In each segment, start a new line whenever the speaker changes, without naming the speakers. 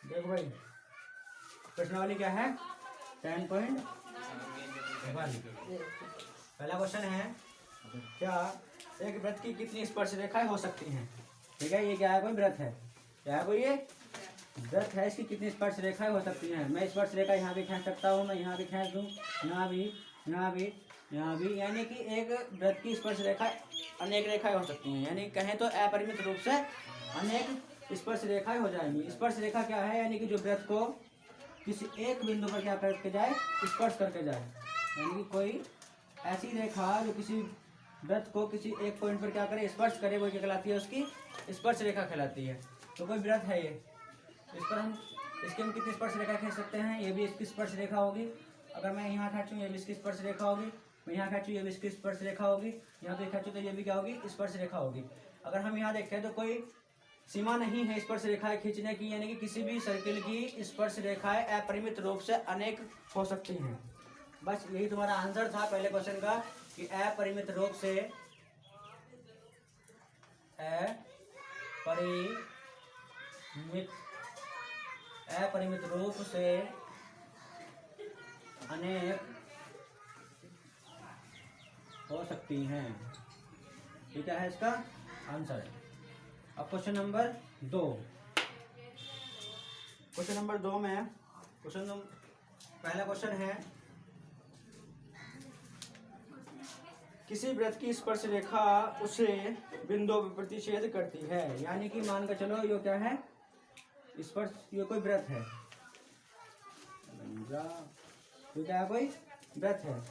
देखो भाई, प्रश्नावली क्या है? 10.1। पहला क्वेश्चन है, क्या एक वृत्त की कितनी स्पर्श रेखाएं हो सकती हैं? ठीक है, ये क्या है? कोई वृत्त है। क्या है? कोई ये वृत्त है, इसकी कितनी स्पर्श रेखाएं हो सकती हैं? मैं स्पर्श रेखा यहाँ भी खींच सकता हूँ, मैं यहाँ भी खींच दूँ, यहाँ भी, यहाँ भी, यहाँ भी, यानी कि एक वृत्त की स्पर्श रेखा अनेक रेखाएं हो सकती हैं। यानी कहें तो अपरिमित रूप से अनेक स्पर्श रेखाएं हो जाएंगी। स्पर्श रेखा क्या है? यानी कि जो वृत्त को किसी एक बिंदु पर क्या करके जाए? स्पर्श करके जाए। यानी कि कोई ऐसी रेखा जो किसी वृत्त को किसी एक पॉइंट पर क्या करे? स्पर्श करे, वो क्या कहलाती है? उसकी स्पर्श रेखा कहलाती है। तो कोई वृत्त है ये, इस पर हम कितनी स्पर्श रेखा खींच सकते हैं? ये भी इसकी स्पर्श रेखा होगी। अगर मैं यहाँ खींचूँ, ये भी इसकी स्पर्श रेखा होगी। मैं यहाँ खींचूँ, ये भी इसकी स्पर्श रेखा होगी। यहाँ पे खींचूँ तो ये भी क्या होगी? स्पर्श रेखा होगी। अगर हम यहाँ देखें तो कोई सीमा नहीं है स्पर्श रेखाएं खींचने की, यानी कि किसी भी सर्किल की स्पर्श रेखाएं अपरिमित रूप से अनेक हो सकती हैं। बस यही तुम्हारा आंसर था पहले क्वेश्चन का, कि अपरिमित रूप से अपरिमित रूप से अनेक हो सकती हैं। ये क्या है इसका आंसर? अब क्वेश्चन नंबर 2। क्वेश्चन नंबर 2 में पहला क्वेश्चन है, किसी वृत्त की स्पर्श रेखा उसे बिंदु पर प्रतिच्छेद करती है। यानी कि मान कर चलो ये क्या है? स्पर्श, ये कोई वृत्त है, ये क्या है? कोई वृत्त है।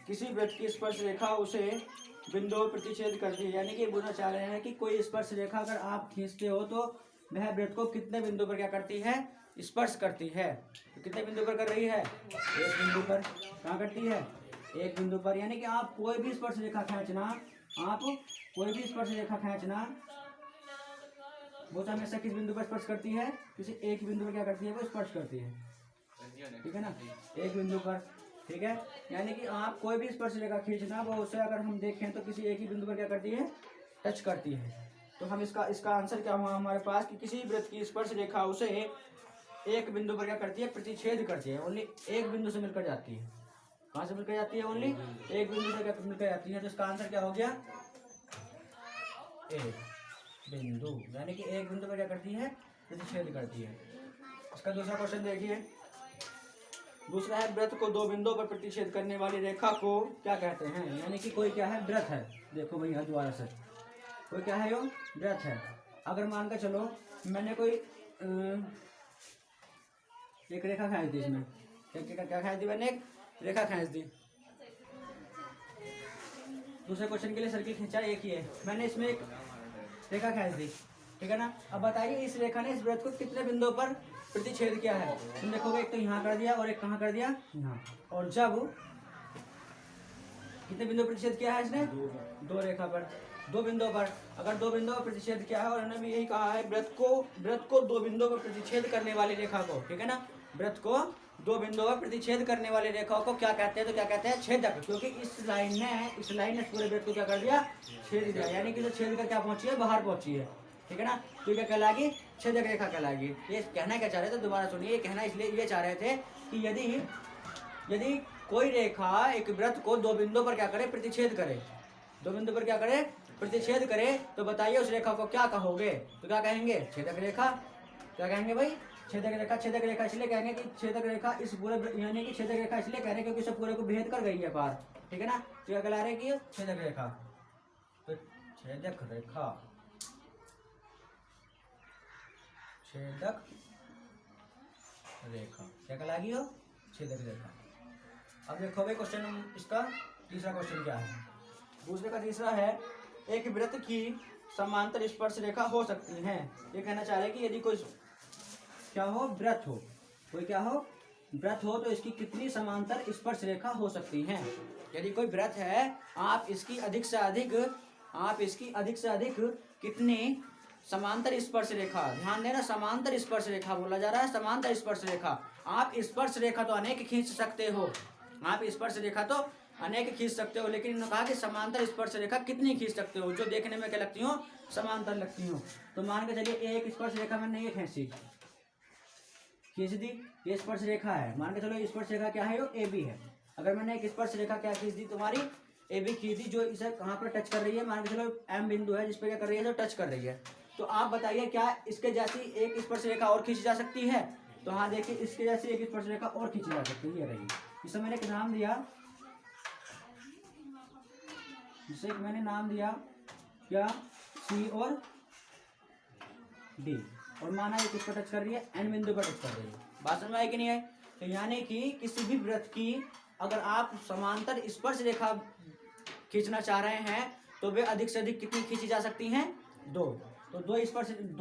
किसी वृत्त की स्पर्श रेखा उसे बिंदु पर प्रतिच्छेद करती है। यानी कि बोलना चाह रहे हैं कि कोई स्पर्श रेखा अगर आप खींचते हो तो वह वृत्त को कितने बिंदु पर क्या करती है? स्पर्श करती है। तो कितने बिंदु पर कर रही है? एक बिंदु पर। कहाँ करती है? एक बिंदु पर। यानी कि आप कोई भी स्पर्श रेखा खींचना, वो हमेशा किस बिंदु पर स्पर्श करती है? किसी एक बिंदु पर क्या करती है? वो स्पर्श करती है। ठीक है ना? एक बिंदु पर। ठीक है, यानी कि आप कोई भी स्पर्श रेखा खींचना, वो उसे अगर हम देखें तो किसी एक ही बिंदु पर क्या करती है? टच करती है। तो हम इसका आंसर क्या हुआ हमारे पास, कि किसी वृत्त की स्पर्श रेखा उसे एक बिंदु पर क्या करती है? प्रतिच्छेद करती है। ओनली एक बिंदु से मिलकर जाती है। कहाँ से मिलकर जाती है? ओनली एक बिंदु से क्या मिलकर जाती है। तो इसका आंसर क्या हो गया? एक बिंदु। यानी कि एक बिंदु पर क्या करती है? प्रतिच्छेद करती है। इसका दूसरा क्वेश्चन देखिए। दूसरा है, वृत्त को दो बिंदुओं पर प्रतिच्छेद करने वाली रेखा को क्या कहते हैं? यानी कि कोई क्या है? वृत्त है। देखो भैया दोबारा से, कोई क्या है? यो वृत्त है। अगर मानकर चलो मैंने कोई एक रेखा खींच दी, इसमें क्या खींच दी? मैंने एक रेखा खींच दी। दूसरे क्वेश्चन के लिए सर्किल खींचा एक ही है, मैंने इसमें एक रेखा खींच दी। ठीक है ना? अब बताइए इस रेखा ने इस वृत्त को कितने बिंदुओं पर प्रतिच्छेद किया है? तुम देखोगे एक तो यहाँ कर दिया और एक कहाँ कर दिया? यहाँ। और जब कितने बिंदु प्रतिच्छेद किया है इसने? दो रेखा पर, दो बिंदुओं पर। अगर दो बिंदुओं पर प्रतिच्छेद किया है, और उन्होंने भी यही कहा है, वृत्त को दो बिंदुओं पर प्रतिच्छेद करने वाली रेखा को, ठीक है ना, वृत्त को दो बिंदुओं पर प्रतिच्छेद करने वाली रेखा को क्या कहते हैं? तो क्या कहते हैं? छेदक। क्योंकि इस लाइन ने पूरे वृत्त को क्या कर दिया? छेद दिया। यानी कि जो छेद कर क्या पहुंची है? बाहर पहुंची है। ठीक है ना? तो क्या कहलाएगी? छेदक रेखा कहलाएगी। ये कहना क्या चाह रहे थे? दोबारा सुनिए। ये कहना इसलिए ये चाह रहे थे कि यदि कोई रेखा एक वृत्त को दो बिंदुओं पर क्या करे? प्रतिच्छेद करे। दो बिंदु पर क्या करे? प्रतिच्छेद करे। तो बताइए उस रेखा को क्या कहोगे? तो क्या कहेंगे? छेदक रेखा। क्या कहेंगे भाई? छेदक रेखा। छेदक रेखा इसलिए कहेंगे कि छेदक रेखा इस पूरे, यानी कि छेदक रेखा इसलिए कह रहे हैं क्योंकि इसे पूरे को भेद कर गई है पार। ठीक है ना? तो क्या कहला रहे कि छेदक रेखा। तो छेदक रेखा, छेदक रेखा क्या कहलाएगी? हो छेदक रेखा। अब देखो भाई क्वेश्चन, इसका तीसरा क्वेश्चन क्या है? दूसरे का तीसरा है, एक वृत्त की समांतर स्पर्श रेखा हो सकती है। ये कहना चाह रहे हैं कि यदि कोई क्या हो? वृत्त हो। कोई क्या हो? वृत्त हो, तो इसकी कितनी समांतर स्पर्श रेखा हो सकती हैं? यदि कोई वृत्त है, आप इसकी अधिक से अधिक कितनी समांतर स्पर्श रेखा, ध्यान देना, समांतर स्पर्श रेखा बोला जा रहा है, समांतर स्पर्श रेखा। आप स्पर्श रेखा तो अनेक खींच सकते हो, लेकिन इन्होंने कहा कि समांतर स्पर्श रेखा कितनी खींच सकते हो, जो देखने में क्या लगती हो? समांतर लगती हो। तो मान के चलिए एक स्पर्श रेखा मैंने ये खींची, खींच दी, ये स्पर्श रेखा है, मान के चलो स्पर्श रेखा क्या है, ए बी है। अगर मैंने एक स्पर्श रेखा क्या खींच दी तुम्हारी, ए बी खींच दी, जो इसे कहाँ पर टच कर रही है, मान के चलो एम बिंदु है जिस पे क्या कर रही है, जो टच कर रही है। तो आप बताइए क्या इसके जैसी एक स्पर्श रेखा और खींची जा सकती है? तो हाँ देखिए, इसके जैसी एक स्पर्श रेखा और खींची जा सकती है, ये रही। इसे मैंने एक नाम दिया, जिसे मैंने नाम दिया क्या, सी और डी, और माना ये किस पर टच कर रही है, एन बिंदु पर टच कर रही है। बात समझ में आई कि नहीं है? तो यानी कि किसी भी वृत्त की अगर आप समांतर स्पर्श रेखा खींचना चाह रहे हैं तो वे अधिक से अधिक कितनी खींची जा सकती हैं, 2। तो दो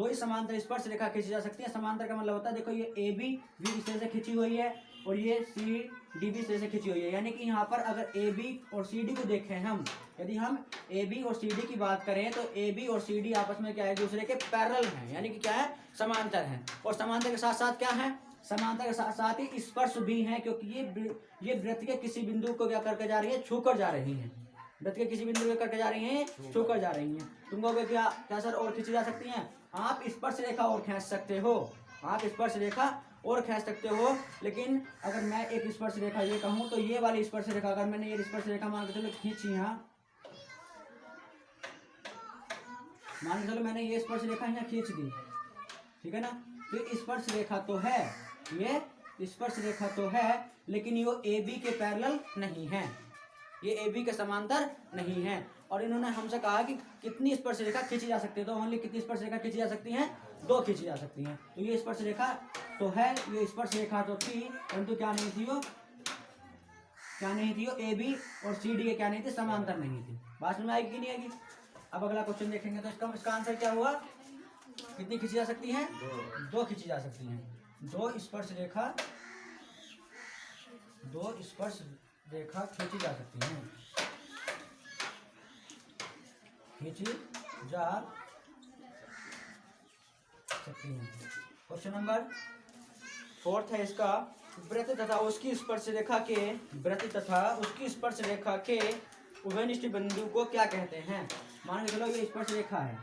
ही समांतर स्पर्श रेखा खींची जा सकती है। समांतर का मतलब होता है, देखो ये ए बी भी इस तरह से खींची हुई है और ये सी डी भी इस तरह से खींची हुई है। यानी कि यहाँ पर अगर ए बी और सी डी को देखें हम, यदि हम ए बी और सी डी की बात करें तो ए बी और सी डी आपस में क्या है, दूसरे के पैरेलल हैं, यानी कि क्या है, समांतर हैं। और समांतर के साथ साथ क्या है, समांतर के साथ साथ ही स्पर्श भी हैं, क्योंकि ये वृत्त के किसी बिंदु को क्या करके जा रही है, छूकर जा रही हैं। वृत्त के किसी बिंदु को करके जा रही हैं, छूकर जा रही हैं। तुम कहोगे क्या क्या सर और खींची जा सकती हैं? आप स्पर्श रेखा और खींच सकते हो, आप स्पर्श रेखा और खींच सकते हो। लेकिन अगर मैं एक स्पर्श रेखा ये कहूँ तो ये वाली स्पर्श रेखा, अगर मैंने ये स्पर्श रेखा मान के चलो खींची, यहाँ मान के चलो मैंने ये स्पर्श रेखा यहाँ खींच दी, ठीक है ना। तो स्पर्श रेखा तो है, ये स्पर्श रेखा तो है, लेकिन ये ए बी के पैरेलल नहीं है, ये ए बी के समांतर नहीं है। और इन्होंने हमसे कहा कि कितनी स्पर्श रेखा खींची जा सकती है, तो ओनली कितनी स्पर्श रेखा खींची जा सकती हैं, 2 खींची जा सकती हैं। तो ये स्पर्श रेखा तो है, ये स्पर्श रेखा तो थी, परंतु क्या नहीं थी, वो क्या नहीं थी, वो ए बी और सी डी के क्या नहीं थी, समांतर नहीं थी। बात में आएगी कि नहीं आएगी? अब अगला क्वेश्चन देखेंगे तो इसका आंसर क्या हुआ, कितनी खींची जा सकती हैं, 2 खींची जा सकती हैं। 2 स्पर्श रेखा खींची जा सकती हैं, खींची जा सकती हैं। क्वेश्चन नंबर 4 है इसका, वृत्त तथा उसकी स्पर्श रेखा के उभयनिष्ठ बिंदु को क्या कहते हैं? मान के चलो ये स्पर्श रेखा है,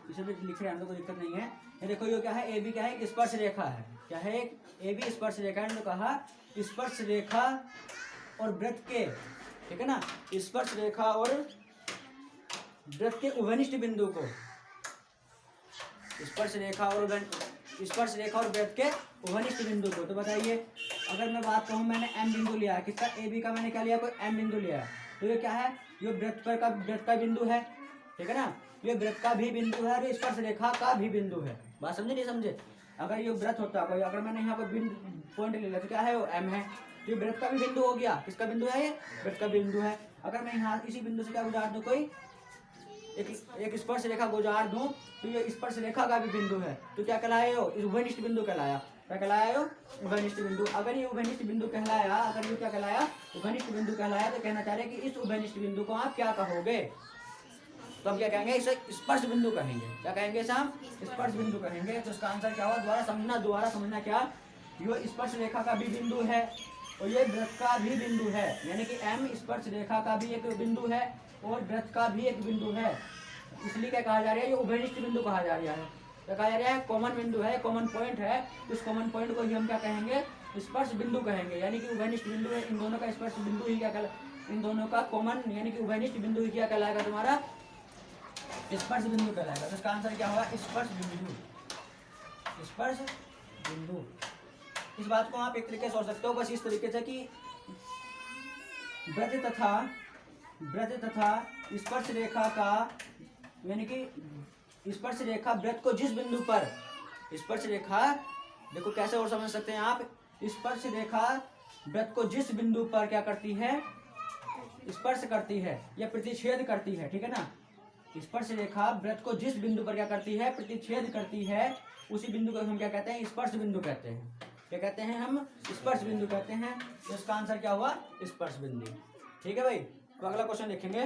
इसे भी लिख रहे हैं हम लोग, कोई दिक्कत नहीं है। ये देखो ये क्या है, ए बी क्या है, एक स्पर्श रेखा है, क्या है, एक ए बी स्पर्श रेखा है। तो कहा स्पर्श रेखा और वृत्त के, ठीक है ना, स्पर्श रेखा और वृत्त के उभयनिष्ठ बिंदु को, स्पर्श रेखा और वृत्त के उभयनिष्ठ बिंदु को। तो बताइए, अगर मैं बात कहूँ, मैंने एम बिंदु लिया है, किसका, ए बी का मैंने क्या लिया, कोई एम बिंदु लिया है। तो ये क्या है, ये वृत्त का बिंदु है, ठीक है ना, ये वृत्त का भी बिंदु है और ये स्पर्श रेखा का भी बिंदु है। बात समझे नहीं समझे? अगर ये वृत्त होता कोई, अगर मैंने यहाँ पर पॉइंट ले लिया तो क्या है, वो एम है, तो ये वृत्त का भी बिंदु हो गया। किसका बिंदु है, ये वृत्त का बिंदु है। अगर मैं यहाँ इसी बिंदु से क्या गुजार दूँ, कोई एक स्पर्श रेखा गुजार दूं, तो ये स्पर्श रेखा का भी बिंदु है, तो क्या कहलाया, हो उभयनिष्ठ बिंदु कहलाया। क्या कहलाया, हो उभयनिष्ठ बिंदु। अगर ये उभयनिष्ठ बिंदु कहलाया, अगर ये क्या कहलाया, उभयनिष्ठ बिंदु कहलाया, तो कहना चाह रहे हैं कि इस उभयनिष्ठ बिंदु को आप क्या कहोगे? तो हम क्या कहेंगे, इसे स्पर्श बिंदु कहेंगे। क्या कहेंगे, इसे हम स्पर्श बिंदु कहेंगे। तो इसका आंसर क्या हुआ, दोबारा समझना क्या, ये स्पर्श रेखा का भी बिंदु है और ये वृत्त का भी बिंदु है, यानी कि एम स्पर्श रेखा का भी एक बिंदु है और वृत्त का भी एक बिंदु है। इसलिए क्या कहा जा रहा है, ये उभयनिष्ठ बिंदु कहा जा रहा है। क्या कहा जा रहा है, कॉमन बिंदु है, कॉमन पॉइंट है। उस कॉमन पॉइंट को ही हम क्या कहेंगे, स्पर्श बिंदु कहेंगे, यानी कि उभयनिष्ठ बिंदु है। इन दोनों का स्पर्श बिंदु ही क्या इन दोनों का कॉमन यानी कि उभयनिष्ठ बिंदु ही क्या कहलाएगा, तुम्हारा स्पर्श बिंदु कहलाएगा। तो इसका आंसर क्या होगा, स्पर्श बिंदु, स्पर्श बिंदु। इस बात को आप एक तरीके से सोच सकते हो, बस इस तरीके से कि वृत्त तथा स्पर्श रेखा का, यानी कि स्पर्श रेखा वृत्त को जिस बिंदु पर, स्पर्श रेखा देखो कैसे और समझ सकते हैं आप, स्पर्श रेखा वृत्त को जिस बिंदु पर क्या करती है, स्पर्श करती है या प्रतिच्छेद करती है, ठीक है ना। स्पर्श रेखा वृत्त को जिस बिंदु पर क्या करती है, प्रतिच्छेद करती है, उसी बिंदु को हम क्या कहते हैं, स्पर्श बिंदु कहते हैं। क्या कहते हैं, हम स्पर्श बिंदु कहते हैं। तो इसका आंसर क्या हुआ, स्पर्श बिंदु। ठीक है भाई। तो अगला क्वेश्चन देखेंगे।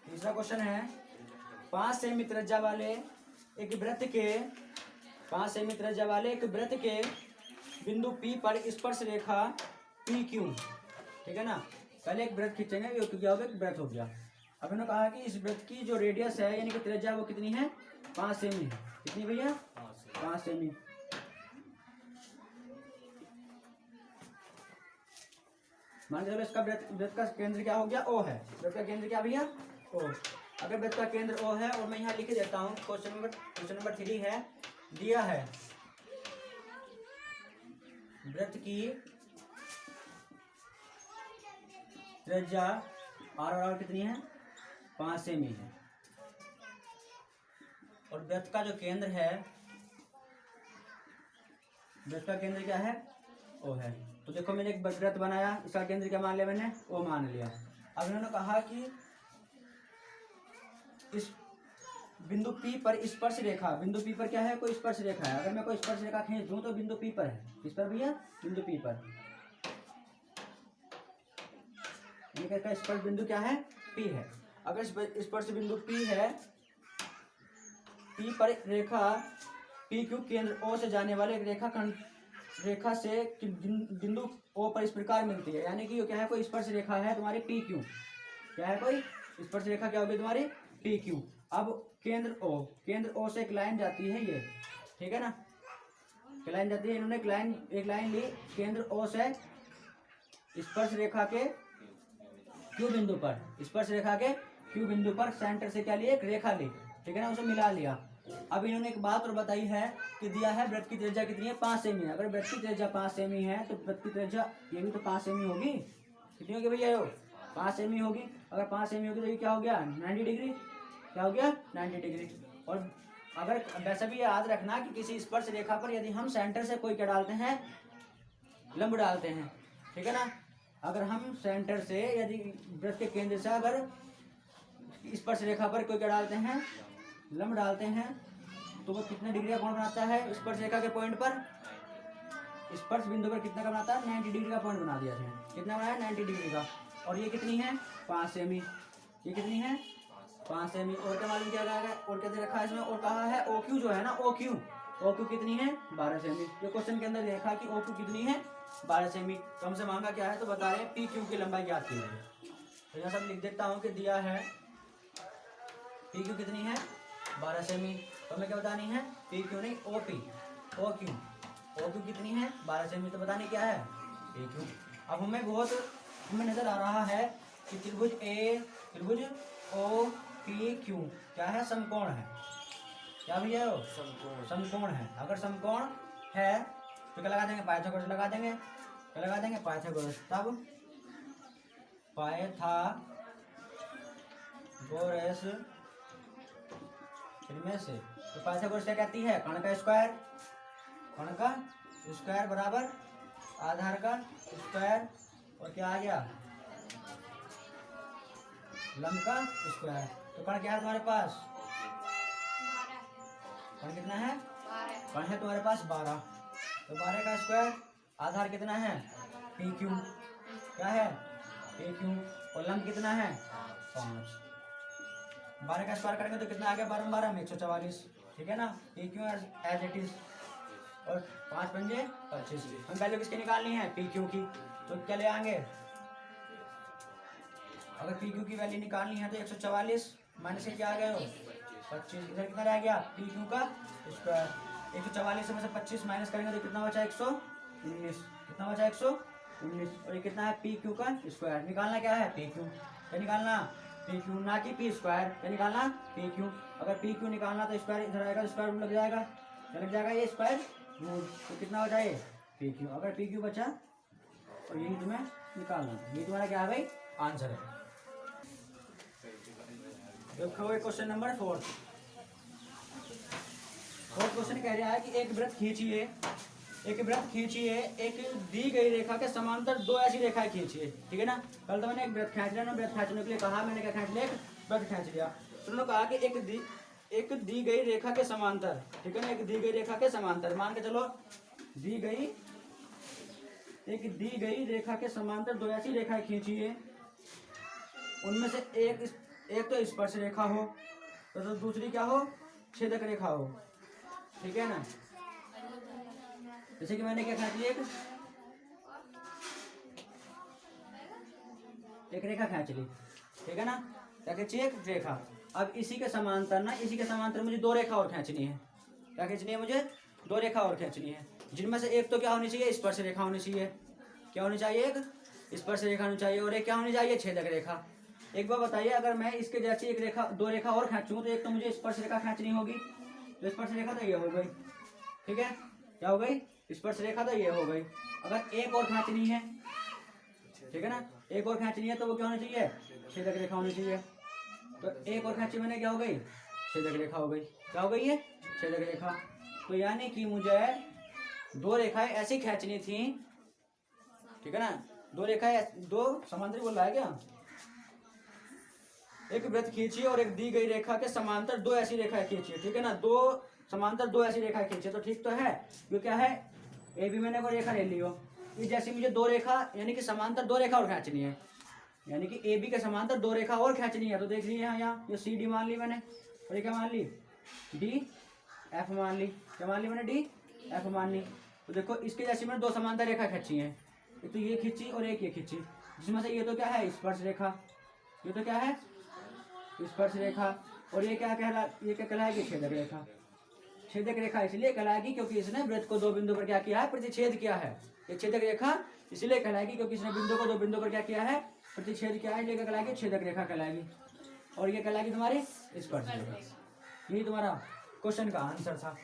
तीसरा क्वेश्चन है, 5 सेमी त्रिज्या वाले एक वृत्त के बिंदु P पर स्पर्श रेखा PQ, ठीक है ना। पहले एक वृत्त खींचेंगे, ये क्या हो गया, वृत्त हो गया। अब इन्होंने कहा कि इस वृत्त की जो रेडियस है यानी कि त्रिज्या वो कितनी है, 5 सेमी है। कितनी भैया, 5 सेमी। मान के चलो इसका वृत्त का केंद्र क्या हो गया, O है। वृत्त का केंद्र क्या भैया, O। अगर वृत्त का केंद्र O है और मैं यहाँ लिख देता हूँ, क्वेश्चन नंबर 3 है, दिया है वृत्त की त्रिज्या R कितनी है, 5 सेमी है, और वृत्त का जो केंद्र है, वृत्त का केंद्र क्या है, O है। तो देखो मैंने एक वृत्त बनाया, इसका केंद्र क्या मान लिया मैंने, O मान लिया। अब इन्होंने कहा कि इस बिंदु P पर स्पर्श रेखा, बिंदु P पर क्या है, कोई स्पर्श रेखा है। अगर मैं कोई स्पर्श रेखा खींच दूं तो बिंदु P पर है। किस पर भैया, बिंदु P पर। इसका स्पर्श बिंदु क्या है, P है। अगर स्पर्श बिंदु P है, P पर रेखा PQ केंद्र O से जाने वाले रेखा से बिंदु O पर इस प्रकार मिलती है। यानी कि क्या है, कोई स्पर्श रेखा है तुम्हारी PQ, क्या है, कोई स्पर्श रेखा क्या होगी तुम्हारी PQ। अब केंद्र O से एक लाइन जाती है ये, ठीक है ना, लाइन जाती है। इन्होंने एक लाइन ली केंद्र O से स्पर्श रेखा के Q बिंदु पर, स्पर्श रेखा के Q बिंदु पर सेंटर से क्या लिए, एक रेखा ली, ठीक है ना, उसे मिला लिया। अब इन्होंने एक बात और बताई है कि दिया है वृत्त की त्रिज्या कितनी है, 5 सेमी है। अगर वृत्त की त्रिज्या 5 सेमी है तो वृत्त की त्रिज्या ये भी तो 5 सेमी होगी। कितनी होगी भैया, 5 सेमी होगी। अगर 5 सेमी होगी तो ये क्या हो गया, 90 डिग्री। क्या हो गया, 90 डिग्री। और अगर वैसे भी याद रखना कि किसी स्पर्श रेखा पर यदि हम सेंटर से कोई क्या डालते हैं, लंब डालते हैं, ठीक है ना। अगर हम सेंटर से यदि वृत्त के केंद्र से अगर स्पर्श रेखा पर कोई क्या डालते हैं, लंब डालते हैं, तो वो कितने डिग्री का कोण बनाता है स्पर्श रेखा के पॉइंट पर, स्पर्श बिंदु पर कितना का बनाता है, 90 डिग्री का पॉइंट बना दिया है। कितना बनाया, 90 डिग्री का। और ये कितनी है, 5 सेमी। ये कितनी है, 5 सेमी। और क्या मालूम किया गया, और क्या दे रखा है इसमें, और कहा है OQ जो है ना, OQ कितनी है, 12 सेमी। ये क्वेश्चन के अंदर देखा कि OQ कितनी है, 12 सेमी। तो हमसे मांगा क्या है, तो बता रहे हैं PQ की लंबाई ज्ञात कीजिए। तो यहाँ सब लिख देता हूँ कि दिया है PQ कितनी है, 12 सेमी। तो हमें क्या बतानी है, PQ नहीं, OQ कितनी है, 12 सेमी। तो बतानी क्या है, PQ। अब हमें नजर आ रहा है कि त्रिभुज OPQ क्या है, समकोण है। क्या भैया, समकोण है। अगर समकोण है तो क्या लगा देंगे, पाइथागोरस लगा देंगे। क्या लगा देंगे, पाइथागोरस। तब पाइथागोरस इनमें से तो पाइथागोरस क्या कहती है, कर्ण का स्क्वायर बराबर आधार का स्क्वायर, और क्या आ गया, लंब का स्क्वायर। तो कर्ण क्या है तुम्हारे पास, कर्ण कितना है, कर्ण है तुम्हारे पास 12। तो 12 का स्क्वायर, आधार कितना है, PQ, क्या है, PQ, और लंब कितना है, 5। 12 का स्क्वायर करेंगे तो कितना आ गया, 12 12 में 144, ठीक है ना। PQ एज इट इज, और 5 पंजे 25। हम वैल्यू किसकी निकालनी है, PQ की। तो क्या ले आएंगे, अगर PQ की वैल्यू निकालनी है तो 144 माइनस क्या आ गया, 25। इधर कितना रह गया, PQ का स्क्वायर। 144 में से 25 माइनस करेंगे तो कितना बचा, 119। कितना बचा, 119। और ये कितना है, PQ का स्क्वायर। निकालना क्या है, PQ। क्या निकालना, PQ, ना कि P स्क्वायर। क्या निकालना, PQ। अगर PQ निकालना तो स्क्वायर इधर आएगा, स्क्वायर रूट लग जाएगा। क्या लग जाएगा, ये स्क्वायर रूट। तो कितना बचा, ये PQ। अगर PQ बचा और यही तुम्हें निकालना, ये तुम्हारा क्या है भाई, आंसर है। देखो क्वेश्चन नंबर 4। क्वेश्चन कह रहा है कि एक वृत्त खींचिए, एक दी गई रेखा के समांतर 2 ऐसी रेखाएं खींचिए, ठीक है ना। कल तो मैंने एक वृत्त खींच लिया ना, वृत्त खींचने के लिए कहा, मैंने क्या खींच लिया, एक वृत्त खींच लिया। तो उन्होंने कहा कि एक दी गई रेखा के समांतर, ठीक है ना, एक दी गई रेखा के समांतर, मान के चलो एक दी गई रेखा के समांतर 2 ऐसी रेखाएं खींचिए, उनमें से एक तो स्पर्श रेखा हो, तो दूसरी क्या हो, छेदक रेखा हो, ठीक है ना। जैसे कि मैंने क्या खींच ली, एक रेखा खींच ली, ठीक है ना, क्या खींची, एक रेखा। अब इसी के समांतर ना, इसी के समांतर मुझे दो रेखा और खींचनी है। क्या खींचनी है मुझे, दो रेखा और खींचनी है, जिनमें से एक तो क्या होनी चाहिए, स्पर्श रेखा होनी चाहिए। क्या होनी चाहिए, एक स्पर्श रेखा होनी चाहिए, और एक क्या होनी चाहिए, छेदक रेखा। एक बार बताइए, अगर मैं इसके जैसी एक रेखा, दो रेखा और खींचूं तो एक तो मुझे स्पर्श रेखा खींचनी होगी, तो स्पर्श रेखा तो ये हो गई, ठीक है, क्या हो गई, स्पर्श रेखा तो ये हो गई। अगर एक और खींचनी है, ठीक है ना, एक और खींचनी है तो वो क्या होनी चाहिए, छेदक रेखा होनी चाहिए। तो एक और खींची मैंने, क्या हो गई, छेदक रेखा हो गई। क्या हो गई ये, छेदक रेखा। तो यानी कि मुझे दो रेखाएं ऐसी खींचनी थी, ठीक है ना, दो रेखाएं, दो समांतर बोल रहा है क्या, एक वृत्त खींचिए और एक दी गई रेखा के समांतर दो ऐसी रेखाएं खींचिए, ठीक है ना, दो समांतर दो ऐसी रेखाएं खींचिए, तो ठीक तो है। ये क्या है, ए भी मैंने कोई रेखा ले ली हो, ये जैसे मुझे दो रेखा यानी कि समांतर दो रेखा और खींचनी है, यानी कि ए बी के समांतर दो रेखा और खींचनी है। तो देख लीजिए यहाँ ये सी डी मान ली मैंने, और ये क्या मान ली, डी एफ मान ली। क्या मान ली मैंने, डी एफ मान ली। तो देखो इसके जैसे मैंने दो समांतर रेखा खींची है, एक तो ये खींची और एक ये खींची, जिसमें से ये तो क्या है, स्पर्श रेखा, ये तो क्या है, स्पर्श रेखा, और ये क्या कहलाएगी, छेदक रेखा। छेदक रेखा इसलिए कहलाएगी क्योंकि इसने वृत्त को दो बिंदु पर क्या किया है, प्रतिच्छेद किया है। ये छेदक रेखा इसलिए कहलाएगी क्योंकि इसने बिंदु को दो बिंदु पर क्या किया है, प्रतिच्छेद किया है, इसलिए कहलाएगी छेदक रेखा कहलाएगी। और ये कहलाएगी तुम्हारी स्पर्श रेखा। यही तुम्हारा क्वेश्चन का आंसर था।